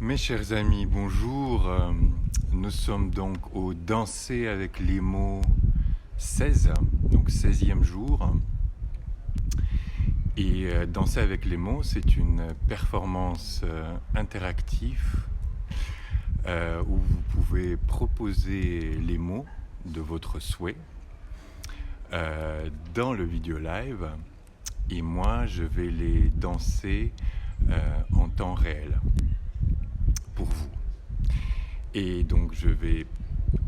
Mes chers amis, bonjour. Nous sommes donc au Danser avec les mots 16, donc 16e jour. Et Danser avec les mots, c'est une performance interactive où vous pouvez proposer les mots de votre souhait dans le vidéo live. Et moi, je vais les danser en temps réel pour vous. Et donc, je vais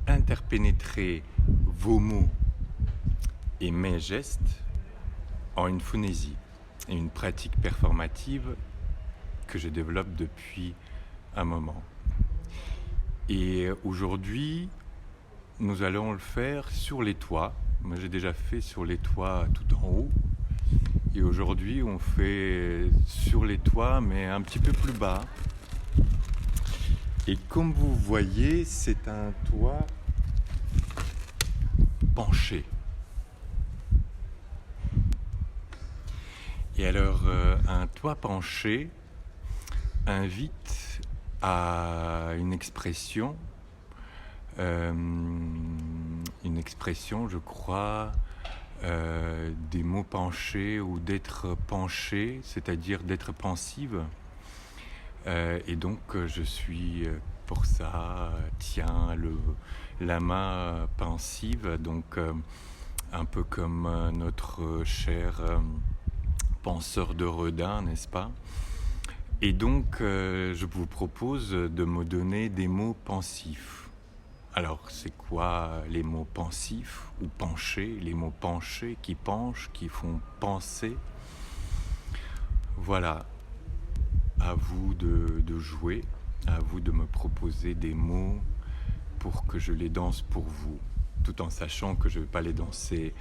interpénétrer vos mots et mes gestes en une phonésie et une pratique performative que je développe depuis un moment. Et aujourd'hui, nous allons le faire sur les toits. Moi, j'ai déjà fait sur les toits tout en haut. Et aujourd'hui, on fait sur les toits, mais un petit peu plus bas. Et comme vous voyez, c'est un toit penché. Et alors, un toit penché invite à une expression, je crois, des mots penchés ou d'être penché, c'est-à-dire d'être pensive. Et donc, je suis pour ça, tiens, la main pensive, donc un peu comme notre cher penseur de Redin, n'est-ce pas? Et donc, je vous propose de me donner des mots pensifs. Alors, c'est quoi les mots pensifs ou penchés? Les mots penchés qui penchent, qui font penser. Voilà, à vous de jouer, à vous de me proposer des mots pour que je les danse pour vous, tout en sachant que je ne vais pas les danser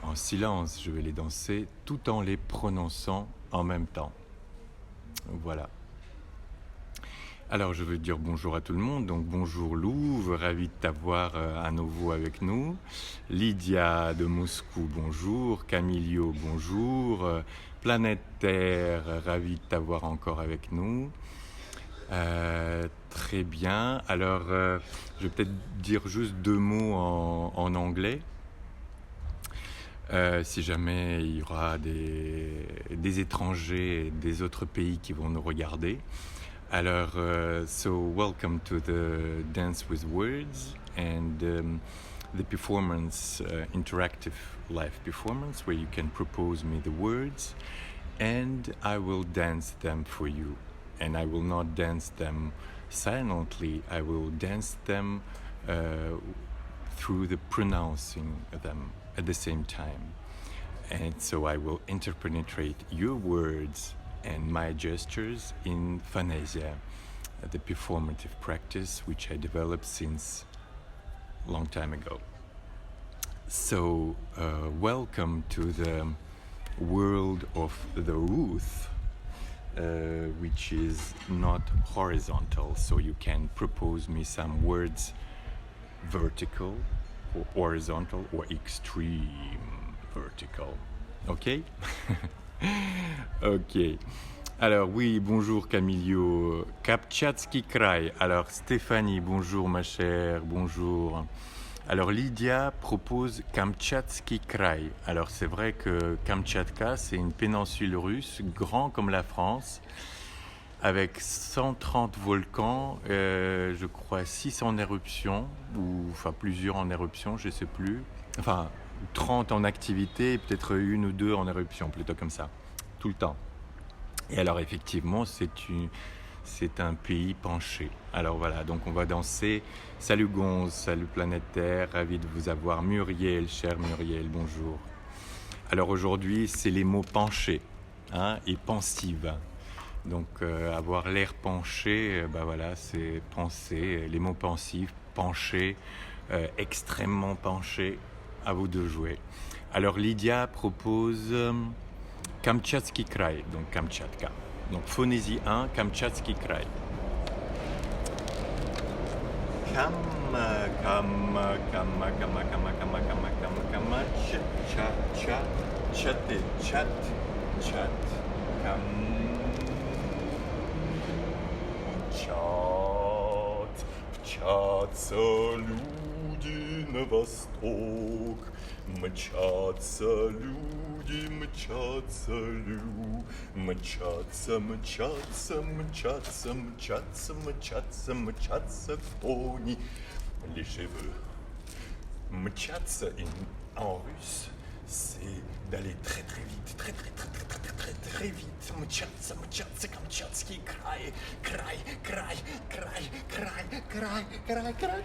en silence, je vais les danser tout en les prononçant en même temps. Voilà. Alors, je veux dire bonjour à tout le monde. Donc, bonjour Louve, ravi de t'avoir à nouveau avec nous. Lydia de Moscou, bonjour. Camilio, bonjour. Planète Terre, ravi de t'avoir encore avec nous. Très bien. Alors, je vais peut-être dire juste deux mots en anglais. Si jamais il y aura des étrangers des autres pays qui vont nous regarder. Alors, so welcome to the Dance with Words and the performance, interactive live performance where you can propose me the words and I will dance them for you. And I will not dance them silently, I will dance them through the pronouncing them at the same time. And so I will interpenetrate your words and my gestures in Phonesia, the performative practice which I developed since a long time ago. So welcome to the world of the Ruth, which is not horizontal, so you can propose me some words vertical or horizontal or extreme vertical. Ok? Ok. Alors oui, bonjour Camilio. Kamchatsky Krai. Alors Stéphanie, bonjour ma chère, bonjour. Alors Lydia propose Kamchatsky Krai. Alors c'est vrai que Kamtchatka, c'est une péninsule russe, grand comme la France, avec 130 volcans, je crois 6 en éruption, ou enfin plusieurs en éruption, je ne sais plus. Enfin, 30 en activité, et peut-être une ou deux en éruption, plutôt comme ça, tout le temps. Et alors effectivement, c'est un pays penché. Alors voilà, donc on va danser. Salut Gonze, salut Planète Terre, ravi de vous avoir. Muriel, chère Muriel, bonjour. Alors aujourd'hui, c'est les mots penchés et pensive. Donc avoir l'air penché, voilà, c'est penser. Les mots pensifs, penchés, extrêmement penchés. À vous de jouer. Alors Lydia propose Kamchatsky Krai, donc Kamtchatka. Donc phonésie 1, Kamchatsky Krai. Мчатся люди на восток, мчатся люди, мчатся, мчатся, мчатся, мчатся, мчатся, мчатся кони. Les cheveux. Mchatsa en russe, c'est d'aller très très vite, très très très très très très très très vite. Mchatsa, mchatsa, kamchatski kraj, kraj, kraj, kraj, kraj, kraj, kraj, kraj, kraj, kraj.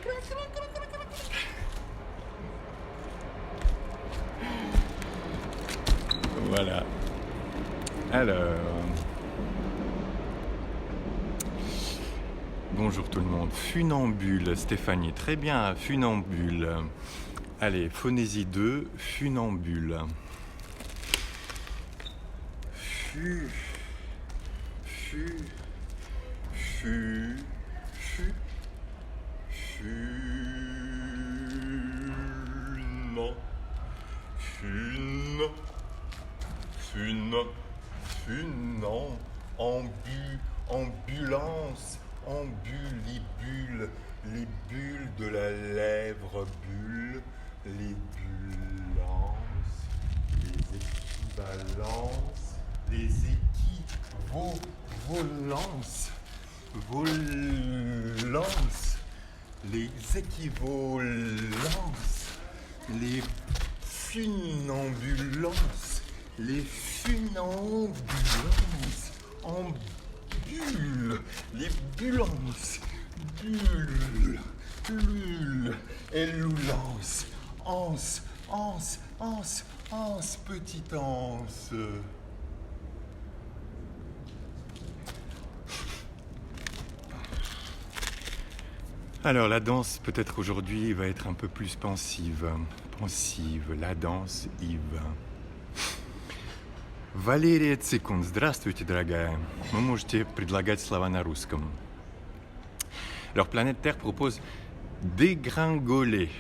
Voilà. Alors. Bonjour tout le monde. Funambule, Stéphanie. Très bien, funambule. Allez, phonésie 2, funambule. Fu. Ambulance, ambulibule, les bulles de la lèvre, bulle, les bullances, les équivalences, les équivolences, les équivolences, les funambulances, les funambulances, les bulances, bulles, et loulance, anse, petite anse. Alors la danse peut-être aujourd'hui va être un peu plus pensive, la danse Yves. Валерия Цикун. Здравствуйте, дорогая. Вы можете предлагать слова на русском. Alors, Planète Terre propose dégringoler.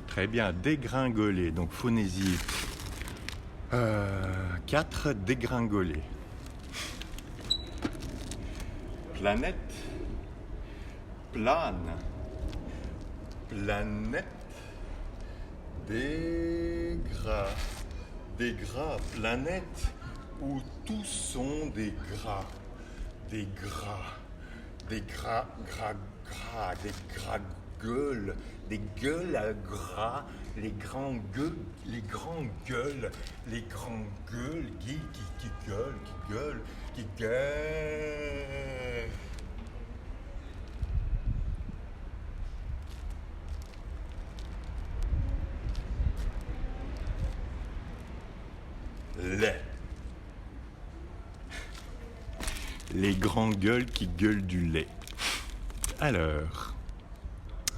Très bien, dégringoler. Donc, phonésie 4, dégringoler. Planète, plane, planète, dégras, planète, où tous sont des gras, des gras gueules, des gueules à gras, les grands gueules, qui gueulent. Les grands gueules qui gueulent du lait. Alors,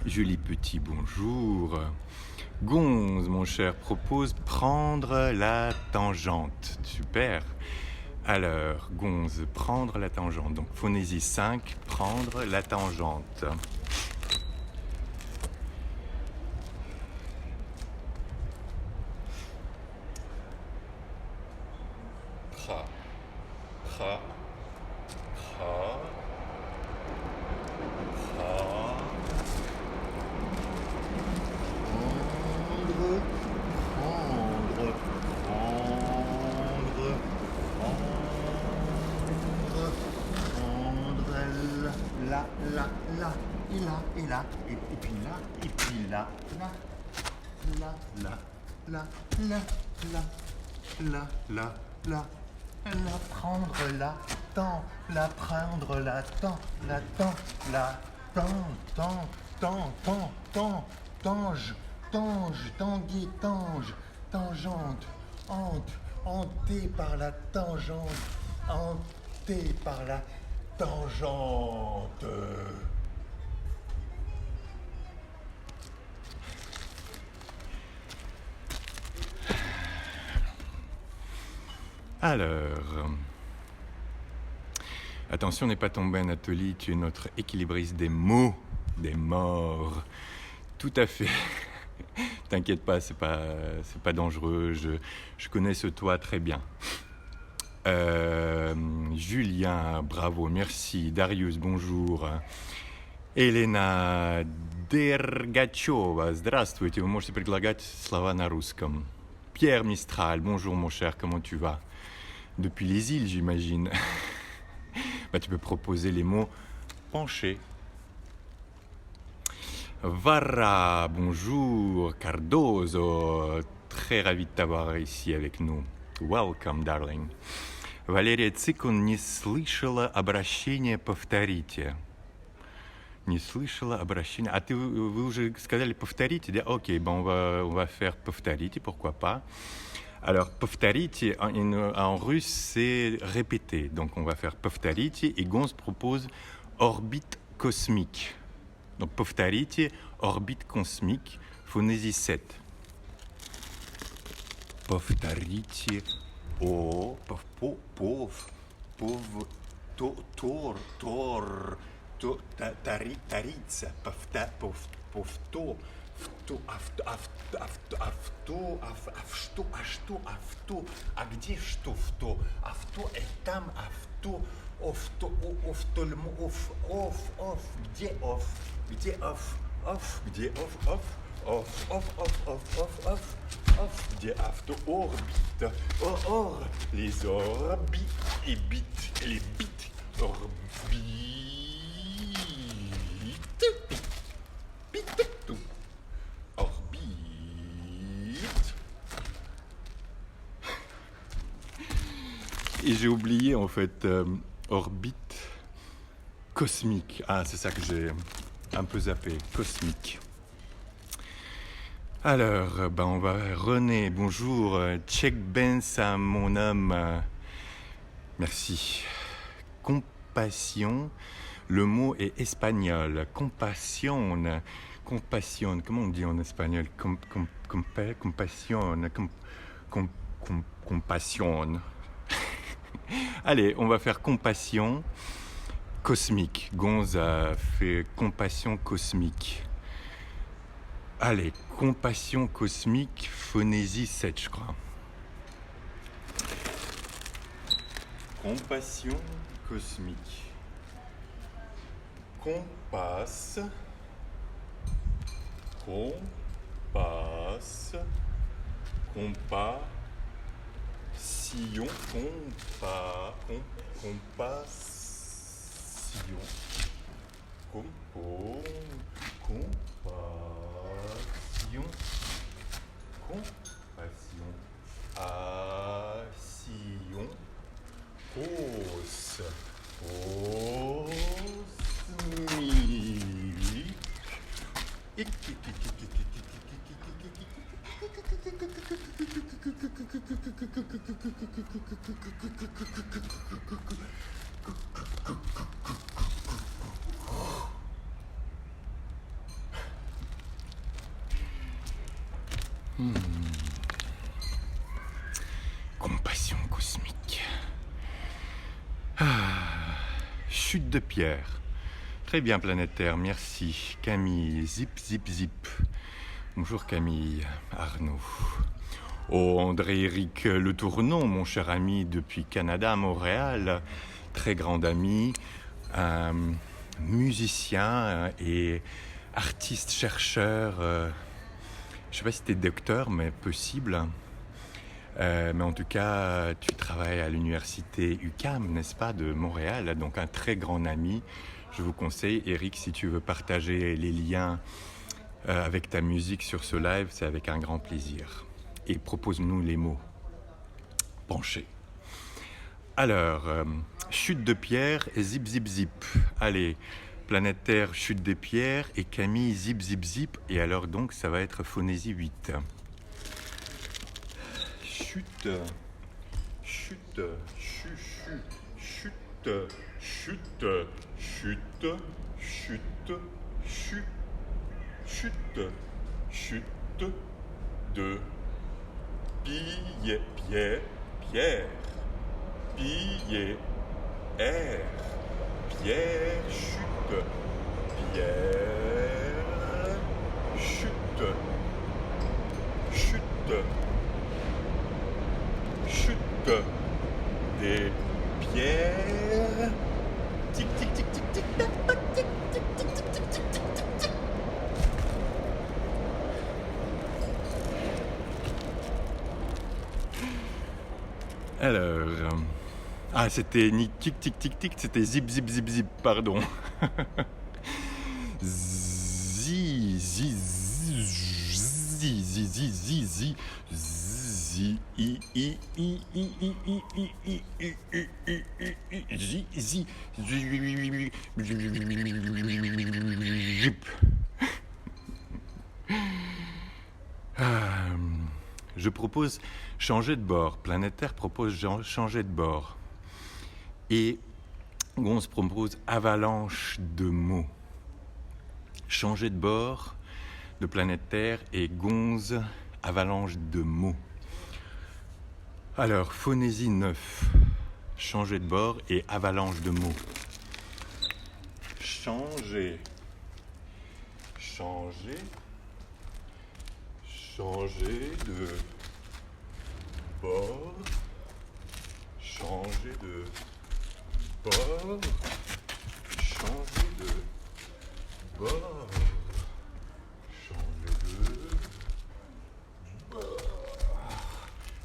Julie Petit, bonjour. Gonze, mon cher, propose prendre la tangente. Super. Alors, Gonze, prendre la tangente. Donc, phonésie 5, prendre la tangente. Tangente, hanté par la tangente, hanté par la tangente. Alors, attention, n'est pas tombé Anatolie, tu es notre équilibriste des mots, des morts. Tout à fait. T'inquiète pas, c'est pas dangereux, je connais ce toi très bien. Julien, bravo, merci. Darius, bonjour. Elena, Дергачева. Здравствуйте, вы можете предлагать слова на русском. Pierre Mistral, bonjour mon cher, comment tu vas? Depuis les îles, j'imagine. Tu peux proposer les mots penché. Vara, bonjour. Cardozo, très ravi de t'avoir ici avec nous. Welcome, darling. Валерия Цикун не слышала обращения «повторите». Не слышала обращения. А вы уже сказали «повторите», да? Окей, on va faire «повторите», pourquoi pas. Alors, «повторите» en russe, c'est répéter. Donc, on va faire «повторите» et Gonz propose «orbite cosmique». Donc, «повторите», «orbite cosmique», phonésie 7. «Повторите». О, тарица, повто, а где что, авто, там, авто, где где автоорбита, les orbites et bits, et les bits, orbite, orbite. Et j'ai oublié en fait orbite cosmique. Ah, c'est ça que j'ai un peu zappé, cosmique. Alors, on va... René, bonjour. Check Benza, mon homme. Merci. Compassion. Le mot est espagnol. Compassion. Comment on dit en espagnol? Compassion. Compassion. Allez, on va faire compassion cosmique. Gonz a fait compassion cosmique. Allez, compassion cosmique, phonésie 7, je crois. Compassion cosmique. Compasse. Compassion. Compassion. Compassion, assion, Compassion cosmique. Chute de pierre. Très bien, Planète Terre, merci. Camille, zip. Bonjour Camille, Arnaud. Oh, André-Éric Le Tournon, mon cher ami depuis Canada, Montréal, très grand ami, musicien et artiste, chercheur. Je ne sais pas si tu es docteur, mais possible. Mais en tout cas, tu travailles à l'université UQAM, n'est-ce pas, de Montréal, donc un très grand ami. Je vous conseille, Eric, si tu veux partager les liens avec ta musique sur ce live, c'est avec un grand plaisir. Et propose-nous les mots. Penché. Alors, chute de pierre et zip. Allez, Planète Terre, chute des pierres et Camille, zip. Et alors donc, ça va être phonésie 8. Chute. De pierre, billet, air, pierre, chute, des pierres, tic, Ah, c'était ni tic tic tic tic, c'était zip zip zip zip, pardon. Zi zi zi zi zi zi zi zi zi i i i i i i i i i i i zi zi zip. Je propose changer de bord. Planétaire propose changer de bord. Et Gonze propose avalanche de mots. Changer de bord de Planétaire et Gonze avalanche de mots. Alors, phonésie 9. Changer de bord et avalanche de mots. Changer. Changer. Changer de bord, changer de bord, changer de bord, changer de bord,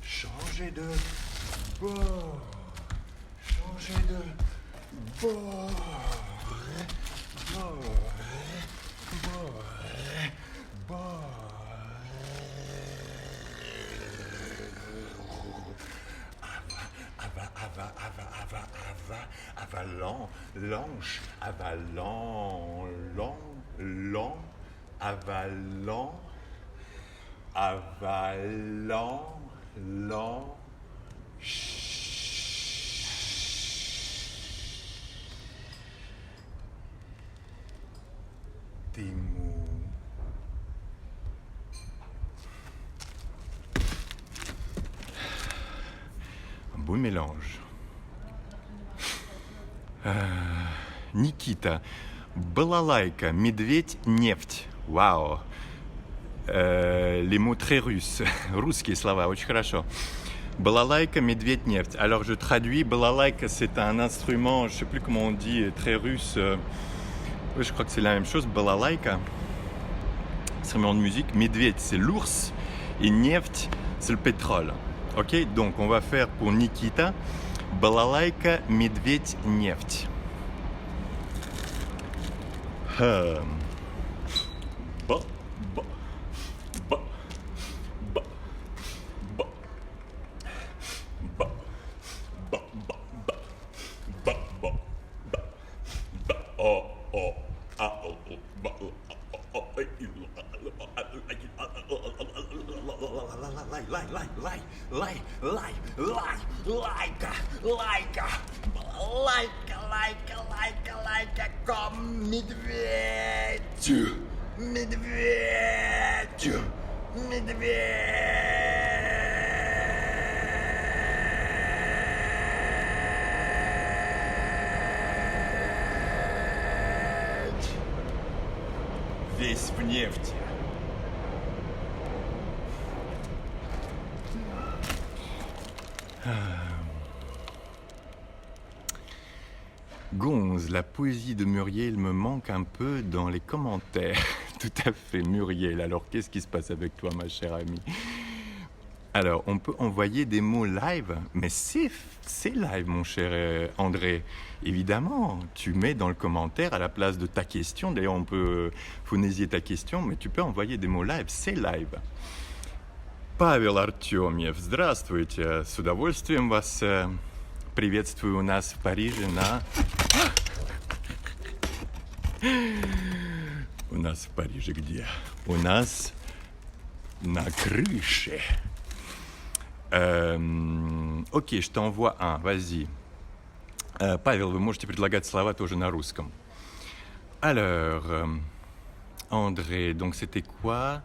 changer de bord, changer de bord, bord, bord, bord. Avalanche, avalant, lent, avalant, avalant, lent, des mots. Un beau mélange. Никита. Балалайка, медведь, нефть. Вау. Les mots très russes. Русские слова, очень хорошо. Балалайка, медведь, нефть. Alors je traduis. Балалайка, c'est un instrument, je ne sais plus comment on dit, très russe. Je crois que c'est la même chose. Балалайка, instrument de musique. Медведь, c'est l'ours. Et нефть, c'est le pétrole. Ok, donc on va faire pour Nikita. Балалайка, медведь, нефть. Ba, ba, ba, ba, ba, ba, ba, ba, ba, ba, ba, oh, oh, ah, oh, ba, like, comme медведь, медведь, медведь. Весь в нефти. Gonze, la poésie de Muriel me manque un peu dans les commentaires. Tout à fait, Muriel. Alors, qu'est-ce qui se passe avec toi, ma chère amie? Alors, on peut envoyer des mots live, mais c'est live, mon cher André. Évidemment, tu mets dans le commentaire à la place de ta question. D'ailleurs, on peut phonésier ta question, mais tu peux envoyer des mots live. C'est live. Павел Артемьев, здравствуйте. С удовольствием вас приветствую у нас в Париже на... У нас в Париже где? У нас на крыше. Окей, je t'envoie un, vas-y. Павел, вы можете предлагать слова тоже на русском. Alors, André, donc c'était quoi?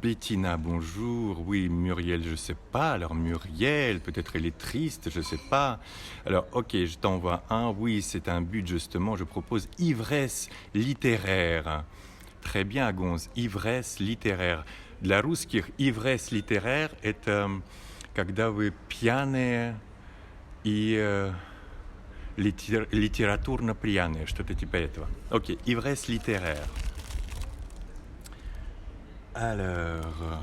Bettina, bonjour. Oui, Muriel, je sais pas. Alors Muriel, peut-être elle est triste, je sais pas. Alors, ok, je t'envoie un. Oui, c'est un but justement. Je propose ivresse littéraire. Très bien, Gonz. Ivresse littéraire. Для русских ivresse littéraire – это когда вы пьяные и литературно пьяные, что-то типа этого. Ok, ivresse littéraire. Alors,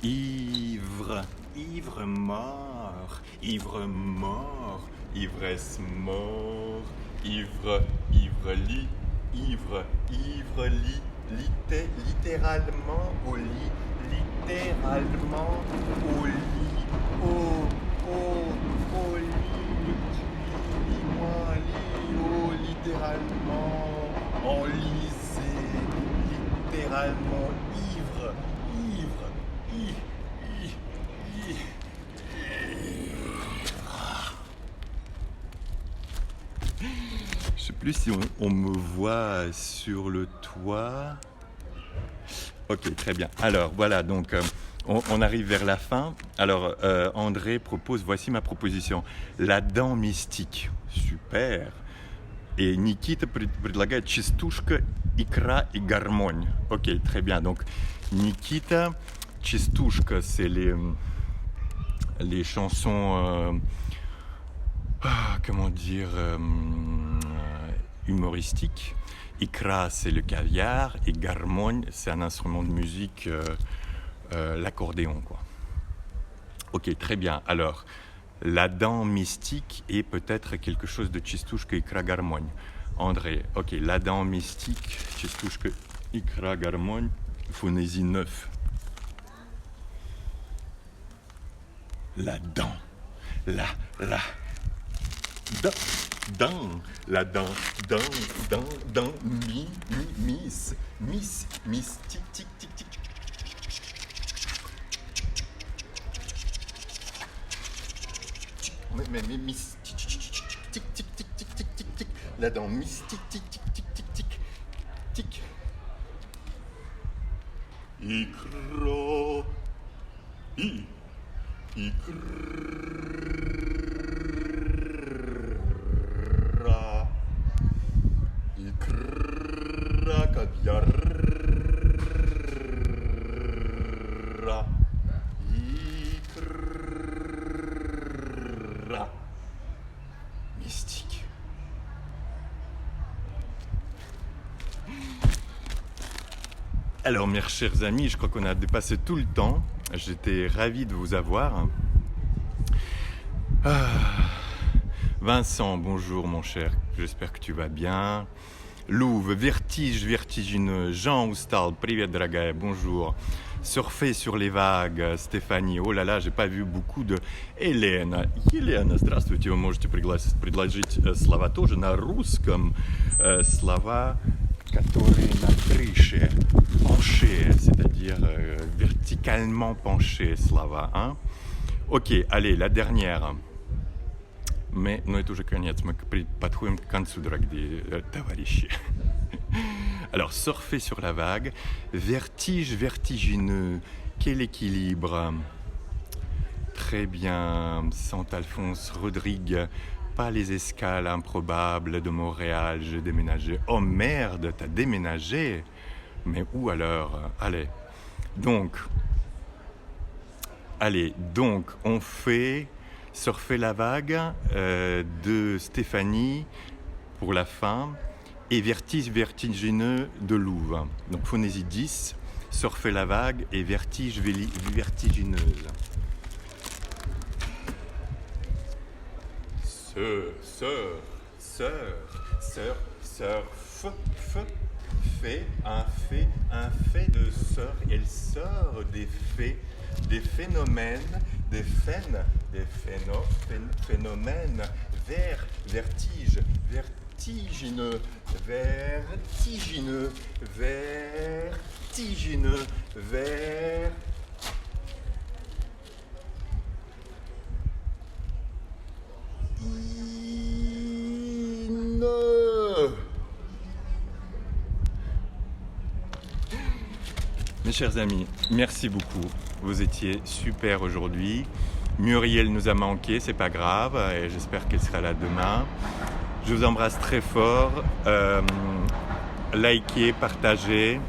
ivre ivre mort, ivre mort, ivresse mort, ivre, littéralement au lit, littéralement au lit, au lit, lis-moi, littéralement, enlisé, littéralement ivre, je sais plus si on me voit sur le toit. Ok, très bien. Alors voilà, donc on arrive vers la fin. Alors André propose, voici ma proposition, la dent mystique. Super. Et Nikita предлагает частушка, икра и гармонь. Ok, très bien. Donc Nikita, частушка, c'est les chansons, comment dire, humoristiques. Ikra, c'est le caviar, et garmogne, c'est un instrument de musique, l'accordéon, quoi. Ok, très bien. Alors, la dent mystique est peut-être quelque chose de Чистушка, Икра, гармонь. André, ok, la dent mystique, Чистушка, Икра, гармонь, phonésie 9. La dent, la dent, la dent, miss, tic, tic, tic, tic. Mais miss, tic, tic, tic, tic, tic, tic, tic, tic, tic, la dent, miss, tic, tic, tic, tic, tic, tic, tic. Icra, икра, caviar, икра, mystique. Alors mes chers amis, je crois qu'on a dépassé tout le temps. J'étais ravi de vous avoir. Vincent, bonjour mon cher, j'espère que tu vas bien. Louve, vertige, vertigineux. Jean Oustal, привет, дорогая, bonjour. Surfer sur les vagues, Stéphanie. Oh là là, j'ai pas vu beaucoup de... Елена, здравствуйте, вы можете предложить слова тоже на русском. Слова, которые на крыше, penché, c'est-à-dire verticalement penché, слова. Hein? Ok, allez, la dernière. Но это уже конец, мы подходим к концу, дорогие товарищи. Alors, surfer sur la vague, vertige, vertigineux, quel équilibre. Très bien, Sant-Alphonse, Rodrigue, pas les escales improbables de Montréal, j'ai déménagé. Oh merde, t'as déménagé? Mais où alors? Allez, donc, on fait... Surfer la vague de Stéphanie pour la fin et vertige vertigineux de Louve. Donc phonésie 10, surfer la vague et vertige vertigineuse. Fait, un fait de sœur, elle sort des faits, des phénomènes, phénomènes, vertigineux, Mes chers amis, merci beaucoup. Vous étiez super aujourd'hui. Muriel nous a manqué, c'est pas grave, et j'espère qu'elle sera là demain. Je vous embrasse très fort. Likez, partagez.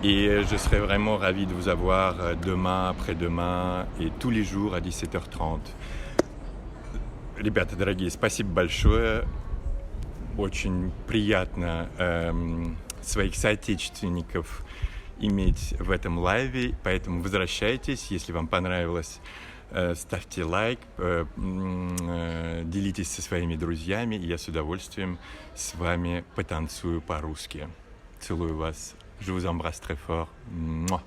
Et je serai vraiment ravi de vous avoir demain, après-demain et tous les jours à 17h30. Ребята, дорогие, спасибо большое. Очень приятно своих соотечественников иметь в этом лайве, поэтому возвращайтесь, если вам понравилось, ставьте лайк, делитесь со своими друзьями, и я с удовольствием с вами потанцую по-русски. Целую вас, je vous embrasse très fort. Муа.